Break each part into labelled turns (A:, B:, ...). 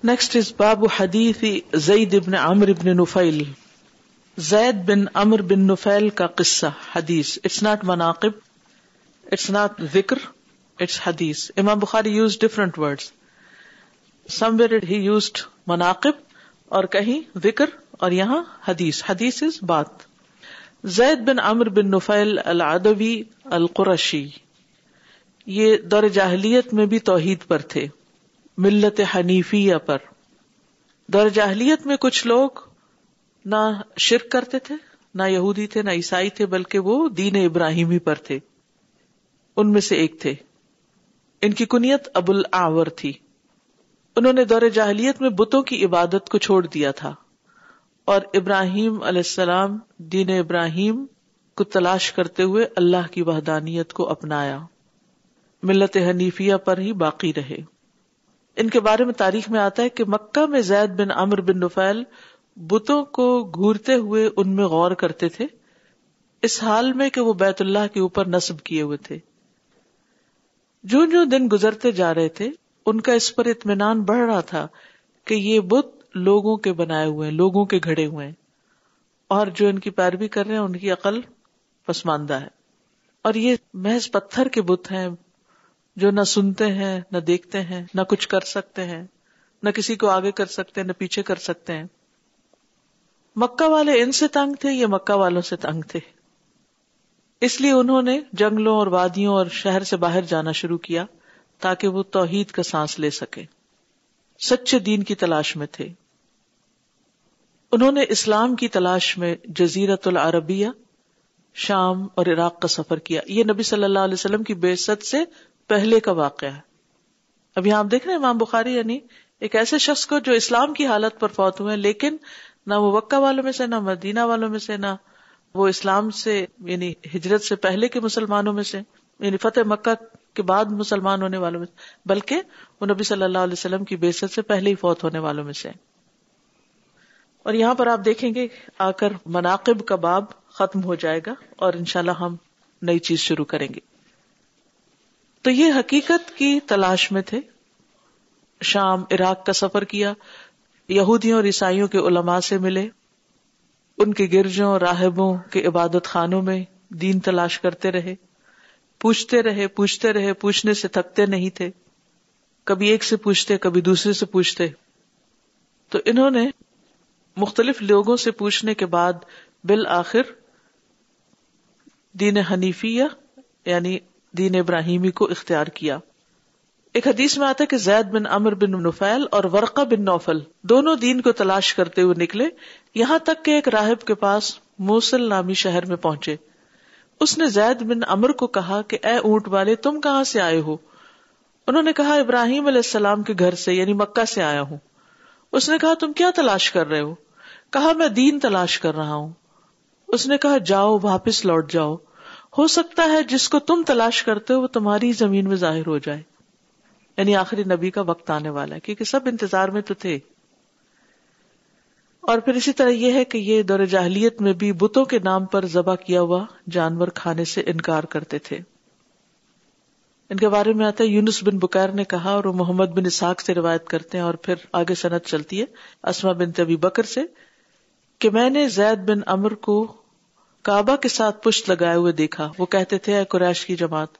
A: Next is Babu Hadithi Zayd ibn Amr ibn Nufail. Zayd bin Amr bin Nufail ka qissa, hadith. It's not manaqib, it's not dhikr, it's hadith. Imam Bukhari used different words. Somewhere he used manaqib اور کہیں ذکر اور یہاں حدیث. حدیث is بات. زید بن عمر بن نفیل العدوی القرشی، یہ دور جاہلیت میں بھی توحید پر تھے، ملت حنیفیہ پر. دور جاہلیت میں کچھ لوگ نہ شرک کرتے تھے، نہ یہودی تھے، نہ عیسائی تھے، بلکہ وہ دین ابراہیمی پر تھے. ان میں سے ایک تھے، ان کی کنیت ابو الاعور تھی. انہوں نے دور جاہلیت میں بتوں کی عبادت کو چھوڑ دیا تھا اور ابراہیم علیہ السلام، دین ابراہیم کو تلاش کرتے ہوئے اللہ کی وحدانیت کو اپنایا، ملت حنیفیہ پر ہی باقی رہے. ان کے بارے میں تاریخ میں آتا ہے کہ مکہ میں زید بن عمر بن نفیل بتوں کو گھورتے ہوئے ان میں غور کرتے تھے، اس حال میں کہ وہ بیت اللہ کے اوپر نصب کیے ہوئے تھے. جو جو دن گزرتے جا رہے تھے ان کا اس پر اطمینان بڑھ رہا تھا کہ یہ بت لوگوں کے بنائے ہوئے ہیں، لوگوں کے گھڑے ہوئے ہیں، اور جو ان کی پیروی کر رہے ہیں ان کی عقل پسماندہ ہے، اور یہ محض پتھر کے بت ہیں جو نہ سنتے ہیں، نہ دیکھتے ہیں، نہ کچھ کر سکتے ہیں، نہ کسی کو آگے کر سکتے ہیں، نہ پیچھے کر سکتے ہیں. مکہ والے ان سے تنگ تھے، یہ مکہ والوں سے تنگ تھے، اس لیے انہوں نے جنگلوں اور وادیوں اور شہر سے باہر جانا شروع کیا تاکہ وہ توحید کا سانس لے سکے، سچے دین کی تلاش میں تھے. انہوں نے اسلام کی تلاش میں جزیرۃ العربیہ، شام اور عراق کا سفر کیا. یہ نبی صلی اللہ علیہ وسلم کی بعثت سے پہلے کا واقعہ ہے. اب یہاں آپ دیکھ رہے ہیں امام بخاری یعنی ایک ایسے شخص کو جو اسلام کی حالت پر فوت ہوئے لیکن نہ وہ مکہ والوں میں سے، نہ مدینہ والوں میں سے، نہ وہ اسلام سے یعنی ہجرت سے پہلے کے مسلمانوں میں سے، یعنی فتح مکہ کے بعد مسلمان ہونے والوں میں، بلکہ وہ نبی صلی اللہ علیہ وسلم کی بعثت سے پہلے ہی فوت ہونے والوں میں سے. اور یہاں پر آپ دیکھیں گے آ کر مناقب کا باب ختم ہو جائے گا اور انشاءاللہ ہم نئی چیز شروع کریں گے. تو یہ حقیقت کی تلاش میں تھے. شام، عراق کا سفر کیا، یہودیوں اور عیسائیوں کے علماء سے ملے، ان کے گرجوں اور راہبوں کے عبادت خانوں میں دین تلاش کرتے رہے، پوچھتے رہے، پوچھنے سے تھکتے نہیں تھے. کبھی ایک سے پوچھتے، کبھی دوسرے سے پوچھتے. تو انہوں نے مختلف لوگوں سے پوچھنے کے بعد بالآخر دین حنیفیہ یعنی دین ابراہیمی کو اختیار کیا. ایک حدیث میں آتا ہے کہ زید بن عمر بن نفیل اور ورقہ بن نوفل دونوں دین کو تلاش کرتے ہوئے نکلے، یہاں تک کہ ایک راہب کے پاس موصل نامی شہر میں پہنچے. اس نے زید بن عمر کو کہا کہ اے اونٹ والے، تم کہاں سے آئے ہو؟ انہوں نے کہا ابراہیم علیہ السلام کے گھر سے یعنی مکہ سے آیا ہوں. اس نے کہا تم کیا تلاش کر رہے ہو؟ کہا میں دین تلاش کر رہا ہوں. اس نے کہا جاؤ، واپس لوٹ جاؤ، ہو سکتا ہے جس کو تم تلاش کرتے ہو وہ تمہاری زمین میں ظاہر ہو جائے. یعنی آخری نبی کا وقت آنے والا ہے، کیونکہ سب انتظار میں تو تھے. اور پھر اسی طرح یہ ہے کہ یہ دور جاہلیت میں بھی بتوں کے نام پر ذبح کیا ہوا جانور کھانے سے انکار کرتے تھے. ان کے بارے میں آتا ہے یونس بن بکیر نے کہا، اور وہ محمد بن اسحاق سے روایت کرتے ہیں، اور پھر آگے سند چلتی ہے اسما بنت ابی بکر سے، کہ میں نے زید بن عمر کو کعبہ کے ساتھ پشت لگائے ہوئے دیکھا. وہ کہتے تھے اے قریش کی جماعت،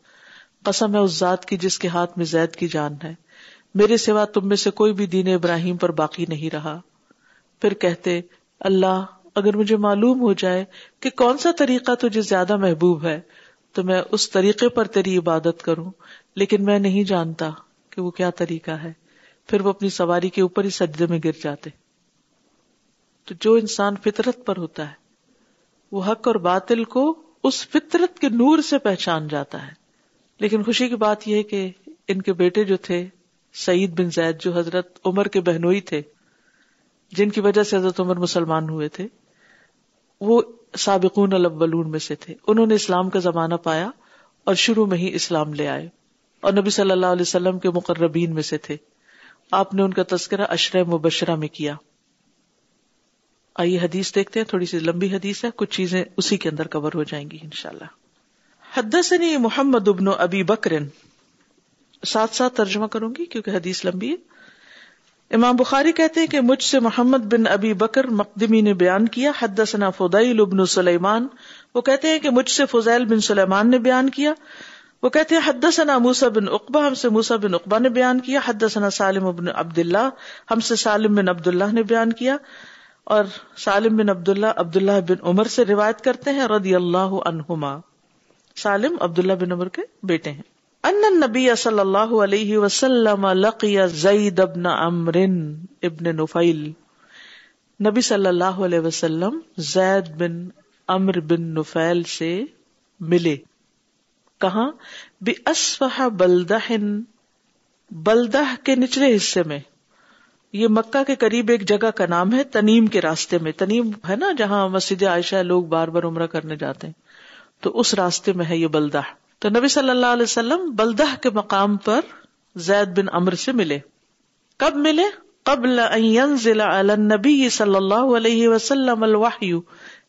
A: قسم ہے اس ذات کی جس کے ہاتھ میں زید کی جان ہے، میرے سوا تم میں سے کوئی بھی دین ابراہیم پر باقی نہیں رہا. پھر کہتے اللہ، اگر مجھے معلوم ہو جائے کہ کون سا طریقہ تجھے زیادہ محبوب ہے تو میں اس طریقے پر تیری عبادت کروں، لیکن میں نہیں جانتا کہ وہ کیا طریقہ ہے. پھر وہ اپنی سواری کے اوپر ہی سجدے میں گر جاتے. تو جو انسان فطرت پر ہوتا ہے وہ حق اور باطل کو اس فطرت کے نور سے پہچان جاتا ہے. لیکن خوشی کی بات یہ ہے کہ ان کے بیٹے جو تھے سعید بن زید، جو حضرت عمر کے بہنوئی تھے، جن کی وجہ سے حضرت عمر مسلمان ہوئے تھے، وہ سابقون الاولون میں سے تھے. انہوں نے اسلام کا زمانہ پایا اور شروع میں ہی اسلام لے آئے اور نبی صلی اللہ علیہ وسلم کے مقربین میں سے تھے. آپ نے ان کا تذکرہ عشرہ مبشرہ میں کیا. آئیے حدیث دیکھتے ہیں، تھوڑی سی لمبی حدیث ہے، کچھ چیزیں اسی کے اندر کور ہو جائیں گی انشاءاللہ. حدثنی محمد بن ابی بکر، ساتھ ساتھ ترجمہ کروں گی کیونکہ حدیث لمبی ہے. امام بخاری کہتے ہیں کہ مجھ سے محمد بن ابی بکر مقدمی نے بیان کیا حدثنا فضیل بن سلیمان، وہ کہتے ہیں کہ مجھ سے فضیل بن سلیمان نے بیان کیا، وہ کہتے ہیں حدثنا موسیٰ بن عقبہ، ہم سے موسیٰ بن عقبہ نے بیان کیا، حدثنا سالم بن عبداللہ، ہم سے سالم بن عبداللہ نے بیان کیا، اور سالم بن عبداللہ بن عمر سے روایت کرتے ہیں رضی اللہ عنہما، سالم عبداللہ بن عمر کے بیٹے ہیں، ان النبی صلی اللہ علیہ وسلم لقی زید بن عمرو ابن نفیل، نبی صلی اللہ علیہ وسلم زید بن عمرو بن نفیل سے ملے، کہاں؟ بِأَسْفَحَ بَلْدَحٍ، بلدہ کے نچلے حصے میں، یہ مکہ کے قریب ایک جگہ کا نام ہے، تنیم کے راستے میں، تنیم ہے نا جہاں مسجد عائشہ لوگ بار بار عمرہ کرنے جاتے ہیں، تو اس راستے میں ہے یہ بلدہ۔ تو نبی صلی اللہ علیہ وسلم بلدہ کے مقام پر زید بن عمرو سے ملے، کب ملے؟ قبل ان ينزل علی النبی صلی اللہ علیہ وسلم الوحی،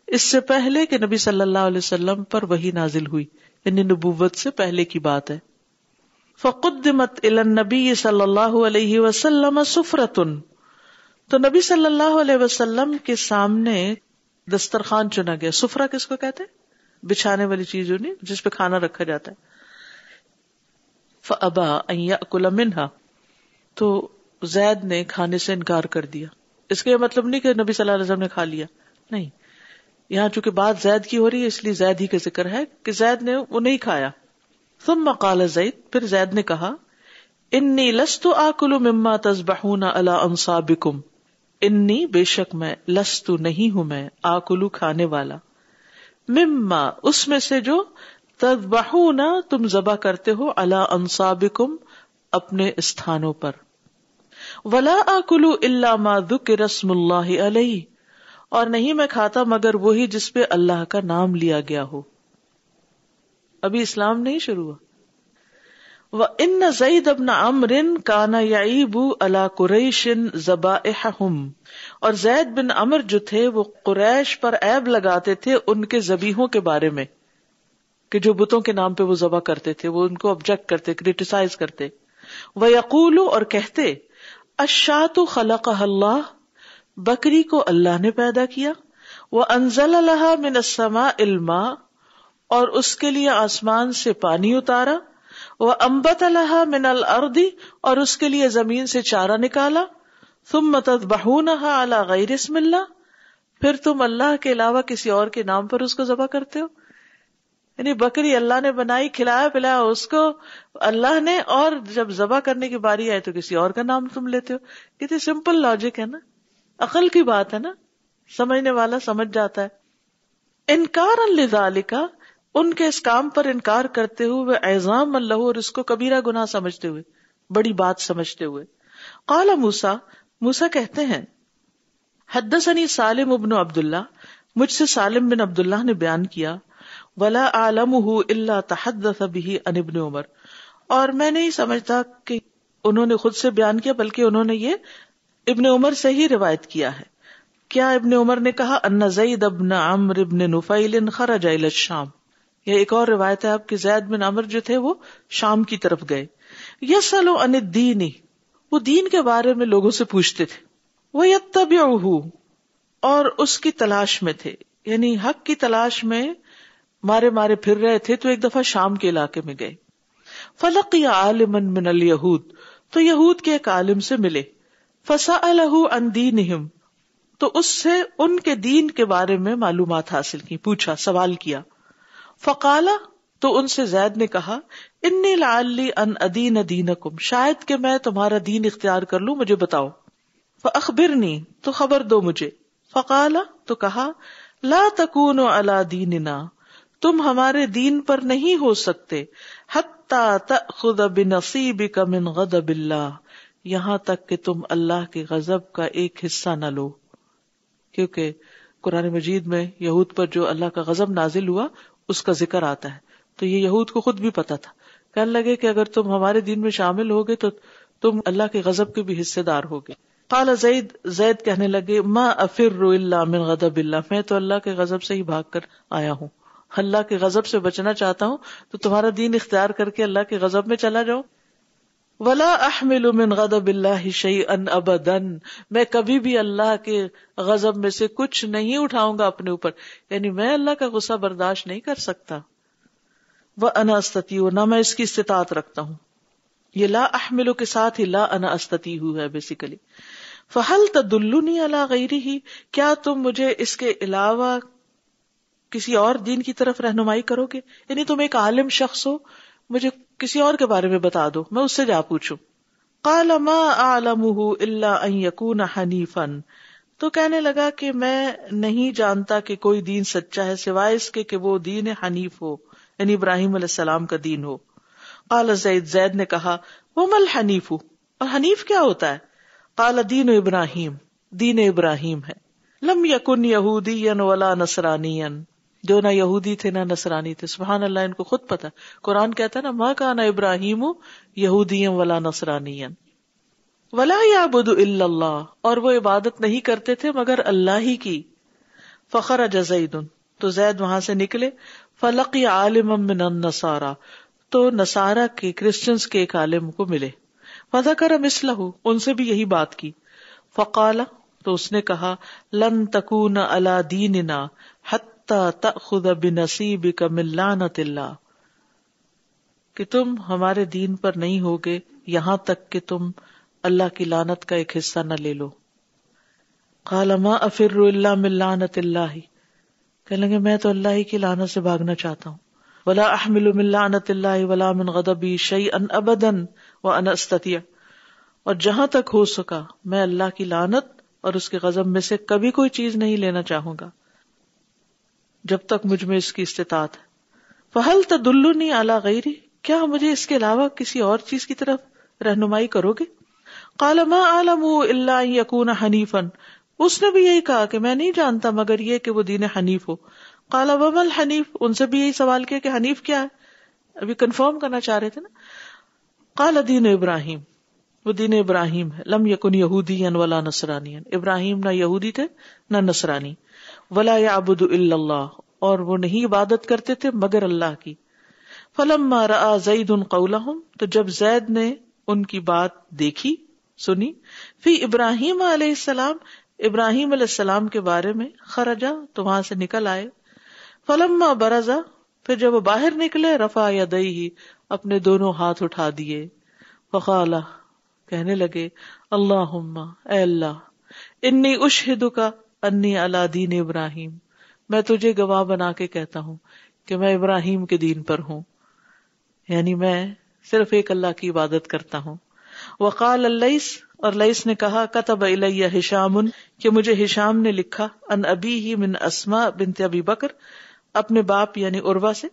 A: اس سے پہلے کہ نبی صلی اللہ علیہ وسلم پر وحی نازل ہوئی، یعنی نبوت سے پہلے کی بات ہے۔ فقدمت الی النبی صلی اللہ علیہ وسلم سفرۃ، تو نبی صلی اللہ علیہ وسلم کے سامنے دسترخوان چنا گیا۔ سفرہ کس کو کہتے ہیں؟ بچھانے والی چیز جو نہیں جس پہ کھانا رکھا جاتا ہے۔ فابا ان یاکل منھا، تو زید نے کھانے سے انکار کر دیا۔ اس کا یہ مطلب نہیں کہ نبی صلی اللہ علیہ وسلم نے کھا لیا، نہیں، یہاں چونکہ بات زید کی ہو رہی ہے اس لیے زید ہی کا ذکر ہے کہ زید نے وہ نہیں کھایا۔ ثم قال زید، پھر زید نے کہا انی لست آکل مما تذبحون علی انصابکم، انی بے شک میں، لست نہیں ہوں میں، آکلو کھانے والا، مما اس میں سے جو تذبحون تم ذبح کرتے ہو، علی انصابکم اپنے استھانوں پر، ولا آکل الا ما ذکر اسم اللہ علیہ، اور نہیں میں کھاتا مگر وہی جس پہ اللہ کا نام لیا گیا ہو۔ ابھی اسلام نہیں شروع ہوا۔ وَإِنَّ زَيْدَ بْنَ عَمْرٍ كَانَ يَعِيبُ عَلَى قُرَيْشٍ ذَبَائِحَهُمْ، اور زید بن عمر جو تھے وہ قریش پر عیب لگاتے تھے ان کے ذبیحوں کے بارے میں، کہ جو بتوں کے نام پہ وہ ذبح کرتے تھے، وہ ان کو آبجیکٹ کرتے، کریٹیسائز کرتے۔ وَيَقُولُ، اور کہتے، الشَّاةُ خَلَقَهَا اللَّهُ، بکری کو اللہ نے پیدا کیا، وَأَنزَلَ لَهَا مِنَ السَّمَاءِ الْمَاءَ، اور اس کے لیے آسمان سے پانی اتارا، وَأَنبَتَ لَهَا مِنَ الْأَرْضِ، اور اس کے لیے زمین سے چارہ نکالا، ثُمَّ تَذْبَحُونَهَا عَلَى غَيْرِ اسْمِ اللَّهِ، پھر تم اللہ کے علاوہ کسی اور کے نام پر اس کو ذبح کرتے ہو۔ یعنی بکری اللہ نے بنائی، کھلایا پلایا اس کو اللہ نے، اور جب ذبح کرنے کی باری آئے تو کسی اور کا نام تم لیتے ہو۔ کتنی سمپل لاجک ہے نا، عقل کی بات ہے نا، سمجھنے والا سمجھ جاتا ہے۔ انکارا لذالک، ان کے اس کام پر انکار کرتے ہوئے، اعظام اللہ، اور اس کو کبیرہ گناہ سمجھتے ہوئے، بڑی بات سمجھتے ہوئے۔ قال موسیٰ، موسیٰ کہتے ہیں حدثنی سالم بن عبداللہ، مجھ سے سالم بن عبداللہ نے بیان کیا، ولا اعلمہ الا تحدث به عن ابن عمر، اور میں نہیں سمجھتا کہ انہوں نے خود سے بیان کیا بلکہ انہوں نے یہ ابن عمر سے ہی روایت کیا ہے۔ کیا ابن عمر نے کہا ان زید بن عمرو بن نفیل خرج الی الشام، یہ ایک اور روایت ہے آپ کی، زید بن عمر جو تھے وہ شام کی طرف گئے، یسأل عن الدین، وہ دین کے بارے میں لوگوں سے پوچھتے تھے، ویتبعہ، اور اس کی تلاش میں تھے، یعنی حق کی تلاش میں مارے مارے پھر رہے تھے، تو ایک دفعہ شام کے علاقے میں گئے، فلقی عالما من الیہود، تو یہود کے ایک عالم سے ملے، فسألہ عن دینہم، تو اس سے ان کے دین کے بارے میں معلومات حاصل کی، پوچھا، سوال کیا۔ فقال، تو ان سے زید نے کہا انی لعلی ان ادین دینکم، شاید کہ میں تمہارا دین اختیار کر لوں، مجھے بتاؤ۔ فاخبرنی، تو خبر دو مجھے۔ فقال، تو کہا لا تکونوا علی دیننا، تم ہمارے دین پر نہیں ہو سکتے، حتی تأخذ بنصیبک من غضب اللہ، یہاں تک کہ تم اللہ کے غضب کا ایک حصہ نہ لو، کیونکہ قرآن مجید میں یہود پر جو اللہ کا غضب نازل ہوا اس کا ذکر آتا ہے، تو یہ یہود کو خود بھی پتا تھا، کہنے لگے کہ اگر تم ہمارے دین میں شامل ہوگے تو تم اللہ کے غضب کے بھی حصے دار ہوگے۔ قال زید کہنے لگے ما افر الا من غضب اللہ، میں تو اللہ کے غضب سے ہی بھاگ کر آیا ہوں، اللہ کے غضب سے بچنا چاہتا ہوں، تو تمہارا دین اختیار کر کے اللہ کے غضب میں چلا جاؤ۔ ولا احمل من غضب اللہ شیئا ابدا، میں کبھی بھی اللہ کے غضب میں سے کچھ نہیں اٹھاؤں گا اپنے اوپر، یعنی میں اللہ کا غصہ برداشت نہیں کر سکتا. وانا استطیع، نہ میں اس کی استطاعت رکھتا ہوں. یہ لا احمل کے ساتھ ہی لا انا استطیع ہے بیسیکلی. فہل تدلنی علی غیرہ، کیا تم مجھے اس کے علاوہ کسی اور دین کی طرف رہنمائی کرو گے؟ یعنی تم ایک عالم شخص ہو، مجھے کسی اور کے بارے میں بتا دو، میں اس سے جا پوچھوں. قال ما اعلمہ الا ان یکون حنیفا، تو کہنے لگا کہ میں نہیں جانتا کہ کوئی دین سچا ہے سوائے اس کے کہ وہ دین حنیف ہو، یعنی ابراہیم علیہ السلام کا دین ہو. قال زید، زید نے کہا وما الحنیف، اور حنیف کیا ہوتا ہے؟ قال دین ابراہیم، دین ابراہیم ہے. لم یکن یہودیا ولا نصرانیا، جو نہ یہودی تھے نہ نصرانی تھے. سبحان اللہ، ان کو خود پتا، قرآن کہتا ہے نا ما کان ابراہیم یہودیا ولا نصرانیا ولا یعبد الا اللہ، اور وہ عبادت نہیں کرتے تھے مگر اللہ ہی کی. فخرج زید، تو زید وہاں سے نکلے. فلقی عالما من النصارى، تو نصارہ کے کرسچنز کے ایک عالم کو ملے. فذکر مثلہ، ان سے بھی یہی بات کی. فقال، تو اس نے کہا لن تکون علی دیننا حتی تأخذ بنصیبک من لعنت اللہ، کہ تم ہمارے دین پر نہیں ہوگے یہاں تک کہ تم اللہ کی لعنت کا ایک حصہ نہ لے لو. قال ما افر الا من لعنت اللہ، کہنے لگے میں تو اللہ ہی کی لعنت سے بھاگنا چاہتا ہوں. ولا احمل من لعنت اللہ ولا من غضبی شیئا ابدا وانا استطیع، اور جہاں تک ہو سکا میں اللہ کی لعنت اور اس کے غضب میں سے کبھی کوئی چیز نہیں لینا چاہوں گا جب تک مجھ میں اس کی استطاعت ہے. فہل تدلنی علی غیری، کیا مجھے اس کے علاوہ کسی اور چیز کی طرف رہنمائی کرو گے؟ قال ما اعلم الا ان یکون حنیفا، اس نے بھی یہی کہا کہ میں نہیں جانتا مگر یہ کہ وہ دین حنیف ہو. قال وما الحنیف، ان سے بھی یہی سوال کیا کہ حنیف کیا ہے، ابھی کنفرم کرنا چاہ رہے تھے نا. قال دین ابراہیم، وہ دین ابراہیم ہے. لم یکن یہودیا ولا نصرانیا، ابراہیم نہ یہودی تھے نہ نصرانی. ولا یعبد الا اللہ، اور وہ نہیں عبادت کرتے تھے مگر اللہ کی. فلما رأى زید قولہم، تو جب زید نے ان کی بات دیکھی سنی، فی ابراہیم علیہ السلام، ابراہیم علیہ السلام کے بارے میں، خرجا، تو وہاں سے نکل آئے. فلما برزا، پھر جب وہ باہر نکلے، رفع یدیہ، اپنے دونوں ہاتھ اٹھا دیے. وقال، کہنے لگے اللہم، اے اللہ، انی اشہدک انی علی دین ابراہیم، میں تجھے گواہ بنا کے کہتا ہوں کہ میں ابراہیم کے دین پر ہوں، یعنی میں صرف ایک اللہ کی عبادت کرتا ہوں. وقال اللیث، اور لیث نے کہا کتب الی ہشام، کہ مجھے ہشام نے لکھا، ان ابیہ من اسماء بنت ابی بکر، اپنے باپ یعنی عروہ سے،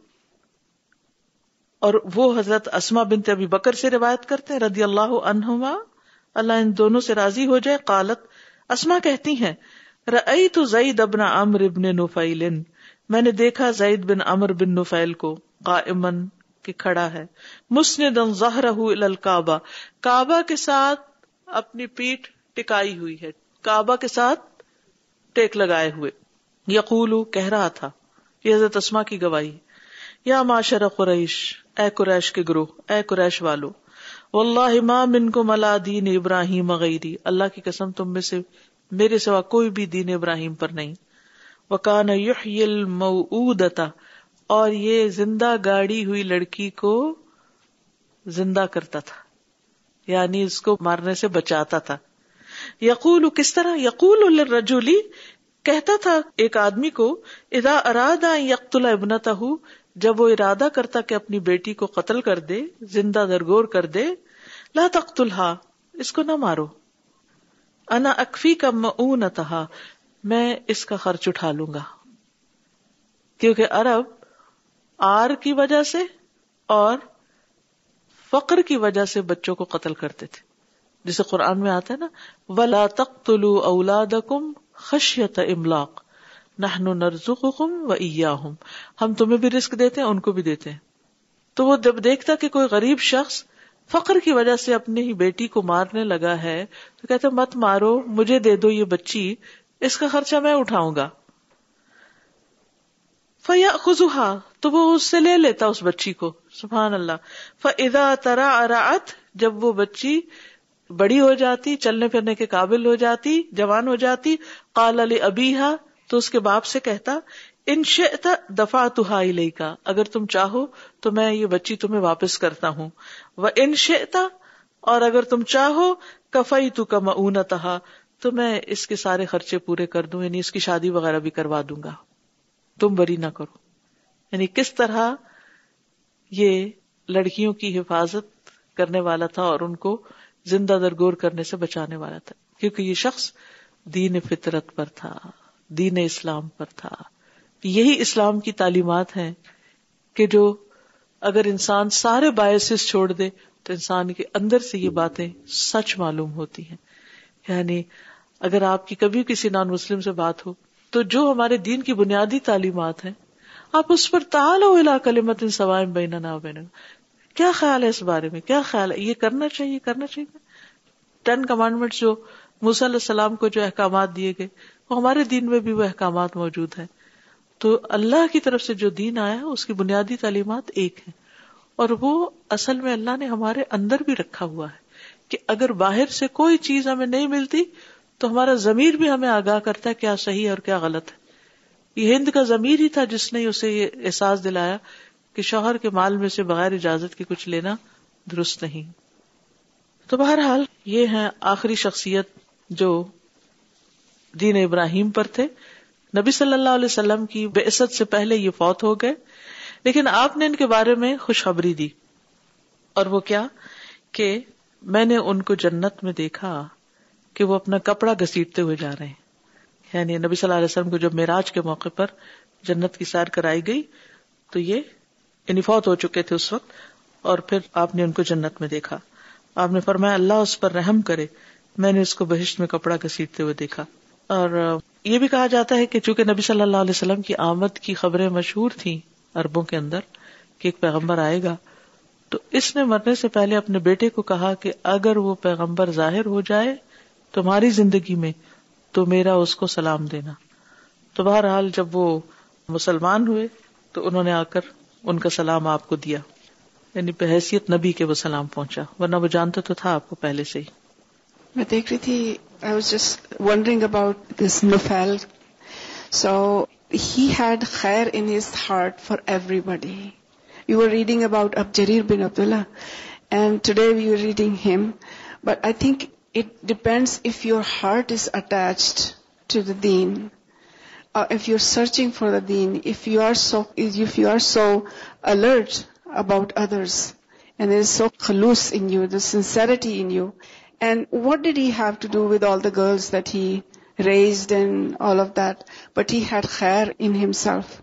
A: اور وہ حضرت اسماء بنت ابی بکر سے روایت کرتے ہیں رضی اللہ عنہما، اللہ ان دونوں سے راضی ہو جائے. قالت، اسماء کہتی ہیں رأیت زید بن عمرو بن نفیل، میں نے دیکھا زید بن عمرو بن نفیل کو، قائما، کہ کھڑا ہے، مسندا ظہرہ الی الکعبہ، کعبہ کے ساتھ اپنی پیٹھ ٹکائی ہوئی ہے، کعبہ کے ساتھ ٹیک لگائے ہوئے. یقول، کہہ رہا تھا، یہ حضرت اسماء کی گواہی، یا معاشر قریش، اے قریش کے گروہ، اے قریش والو، واللہ ما منکم علی دین ابراہیم غیری، اللہ کی قسم تم میں سے میرے سوا کوئی بھی دین ابراہیم پر نہیں. وکان یحیی الموعودۃ، اور یہ زندہ گاڑی ہوئی لڑکی کو زندہ کرتا تھا، یعنی اس کو مارنے سے بچاتا تھا. یقول، کس طرح؟ یقول للرجل، کہتا تھا ایک آدمی کو، اذا اراد ان یقتل ابنتہ، جب وہ ارادہ کرتا کہ اپنی بیٹی کو قتل کر دے، زندہ درگور کر دے، لا تقتلھا، اس کو نہ مارو، انا اکفیک مؤونتھا، میں اس کا خرچ اٹھا لوں گا. کیونکہ عرب آر کی وجہ سے اور فقر کی وجہ سے بچوں کو قتل کرتے تھے، جسے قرآن میں آتا ہے نا، وَلَا تَقْتُلُوا أَوْلَادَكُمْ خَشْيَةَ إِمْلَاقٍ نَحْنُ نَرْزُقُكُمْ وَإِيَّاهُمْ، ہم تمہیں بھی رزق دیتے ہیں ان کو بھی دیتے ہیں. تو وہ جب دیکھتا کہ کوئی غریب شخص فقر کی وجہ سے اپنی ہی بیٹی کو مارنے لگا ہے تو کہتے مت مارو، مجھے دے دو یہ بچی، اس کا خرچہ میں اٹھاؤں گا. فَيَأْخُذُهَا، تو وہ اس سے لے لیتا اس بچی کو. سبحان اللہ. فَإِذَا تَرَعْرَعَتْ جب وہ بچی بڑی ہو جاتی, چلنے پھرنے کے قابل ہو جاتی, جوان ہو جاتی, قَالَ لِأَبِيهَا تو اس کے باپ سے کہتا ان شئت دفعتها الیک اگر تم چاہو تو میں یہ بچی تمہیں واپس کرتا ہوں, وَإِن شئت اور اگر تم چاہو کفیتک مؤونتها تو میں اس کے سارے خرچے پورے کر دوں, یعنی اس کی شادی وغیرہ بھی کروا دوں گا, تم بری نہ کرو. یعنی کس طرح یہ لڑکیوں کی حفاظت کرنے والا تھا اور ان کو زندہ درگور کرنے سے بچانے والا تھا, کیونکہ یہ شخص دین فطرت پر تھا, دین اسلام پر تھا. یہی اسلام کی تعلیمات ہیں کہ جو اگر انسان سارے بایسز چھوڑ دے تو انسان کے اندر سے یہ باتیں سچ معلوم ہوتی ہیں. یعنی اگر آپ کی کبھی کسی نان مسلم سے بات ہو تو جو ہمارے دین کی بنیادی تعلیمات ہیں آپ اس پر تعالوا الی کلمۃ سواء بیننا وبینکم, کیا خیال ہے اس بارے میں, کیا خیال ہے, یہ کرنا چاہیے, کرنا چاہیے. 10 کمانڈمنٹس جو موسیٰ علیہ السلام کو جو احکامات دیے گئے وہ ہمارے دین میں بھی وہ احکامات موجود ہیں. تو اللہ کی طرف سے جو دین آیا ہے اس کی بنیادی تعلیمات ایک ہیں, اور وہ اصل میں اللہ نے ہمارے اندر بھی رکھا ہوا ہے کہ اگر باہر سے کوئی چیز ہمیں نہیں ملتی تو ہمارا ضمیر بھی ہمیں آگاہ کرتا ہے کیا صحیح اور کیا غلط ہے. یہ ہند کا ضمیر ہی تھا جس نے اسے یہ احساس دلایا کہ شوہر کے مال میں سے بغیر اجازت کے کچھ لینا درست نہیں. تو بہرحال یہ ہیں آخری شخصیت جو دین ابراہیم پر تھے. نبی صلی اللہ علیہ وسلم کی بعثت سے پہلے یہ فوت ہو گئے, لیکن آپ نے ان کے بارے میں خوشخبری دی, اور وہ کیا کہ میں نے ان کو جنت میں دیکھا کہ وہ اپنا کپڑا گھسیٹتے ہوئے جا رہے ہیں. یعنی نبی صلی اللہ علیہ وسلم کو جب معراج کے موقع پر جنت کی سیر کرائی گئی تو یہ یعنی فوت ہو چکے تھے اس وقت, اور پھر آپ نے ان کو جنت میں دیکھا. آپ نے فرمایا اللہ اس پر رحم کرے, میں نے اس کو بہشت میں کپڑا گھسیٹتے ہوئے دیکھا. اور یہ بھی کہا جاتا ہے کہ چونکہ نبی صلی اللہ علیہ وسلم کی آمد کی خبریں مشہور تھیں عربوں کے اندر کہ ایک پیغمبر آئے گا, تو اس نے مرنے سے پہلے اپنے بیٹے کو کہا کہ اگر وہ پیغمبر ظاہر ہو جائے تمہاری زندگی میں تو میرا اس کو سلام دینا. تو بہرحال جب وہ مسلمان ہوئے تو انہوں نے آ کر ان کا سلام آپ کو دیا, یعنی بحیثیت نبی کے وہ سلام پہنچا, ورنہ وہ جانتا تو تھا آپ کو پہلے سے ہی.
B: میں دیکھ رہی تھی, I was just wondering about this Nufal. So he had khair in his heart for everybody. We were reading about Jarir bin Abdullah, and today we were reading him. But I think it depends if your heart is attached to the deen, or if you're searching for the deen, if you are so alert about others, and there is so khulus in you, the sincerity in you. And what did he have to do with all the girls that he raised and all of that? But he had khair in himself.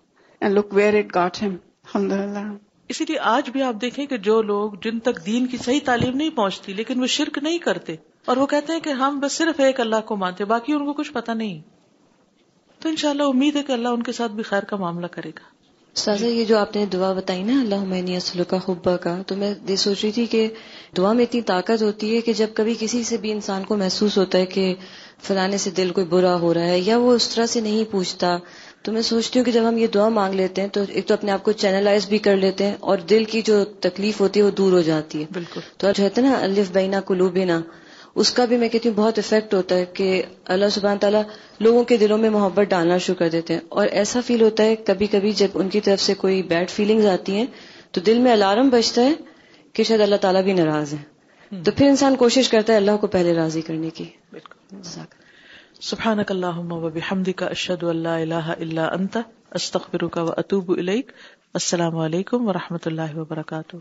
B: And look where it got him. Alhamdulillah.
A: اسی لیے آج بھی آپ دیکھیں کہ جو لوگ جن تک دین کی صحیح تعلیم نہیں پہنچتی لیکن وہ شرک نہیں کرتے اور وہ کہتے ہیں کہ ہم بس صرف ایک اللہ کو مانتے, باقی ان کو کچھ پتہ نہیں, تو انشاءاللہ امید ہے کہ اللہ ان کے ساتھ بھی خیر کا معاملہ کرے گا.
C: استاذہ یہ جو آپ نے دعا بتائی نا اللہم انی اسألک حبک, تو میں یہ سوچ رہی تھی کہ دعا میں اتنی طاقت ہوتی ہے کہ جب کبھی کسی سے بھی انسان کو محسوس ہوتا ہے کہ فلانے سے دل کوئی برا ہو رہا ہے یا وہ اس طرح سے نہیں پوچھتا, تو میں سوچتی ہوں کہ جب ہم یہ دعا مانگ لیتے ہیں تو ایک تو اپنے آپ کو چینلائز بھی کر لیتے ہیں اور دل کی جو تکلیف ہوتی ہے وہ دور ہو جاتی ہے.
A: بالکل.
C: تو جو ہے نا الف بین قلوبنا, اس کا بھی میں کہتی ہوں بہت افیکٹ ہوتا ہے کہ اللہ سبحانہ تعالیٰ لوگوں کے دلوں میں محبت ڈالنا شروع کر دیتے ہیں. اور ایسا فیل ہوتا ہے کبھی کبھی جب ان کی طرف سے کوئی بیڈ فیلنگز آتی ہیں تو دل میں الارم بجتا ہے کہ شاید اللہ تعالیٰ بھی ناراض ہے, تو پھر انسان کوشش کرتا ہے اللہ کو پہلے راضی کرنے کی.
A: سبحانک اللہم و بحمدک اشہد ان لا الہ الا انت استغفرک و اتوب الیک. السلام علیکم و رحمۃ اللہ وبرکاتہ.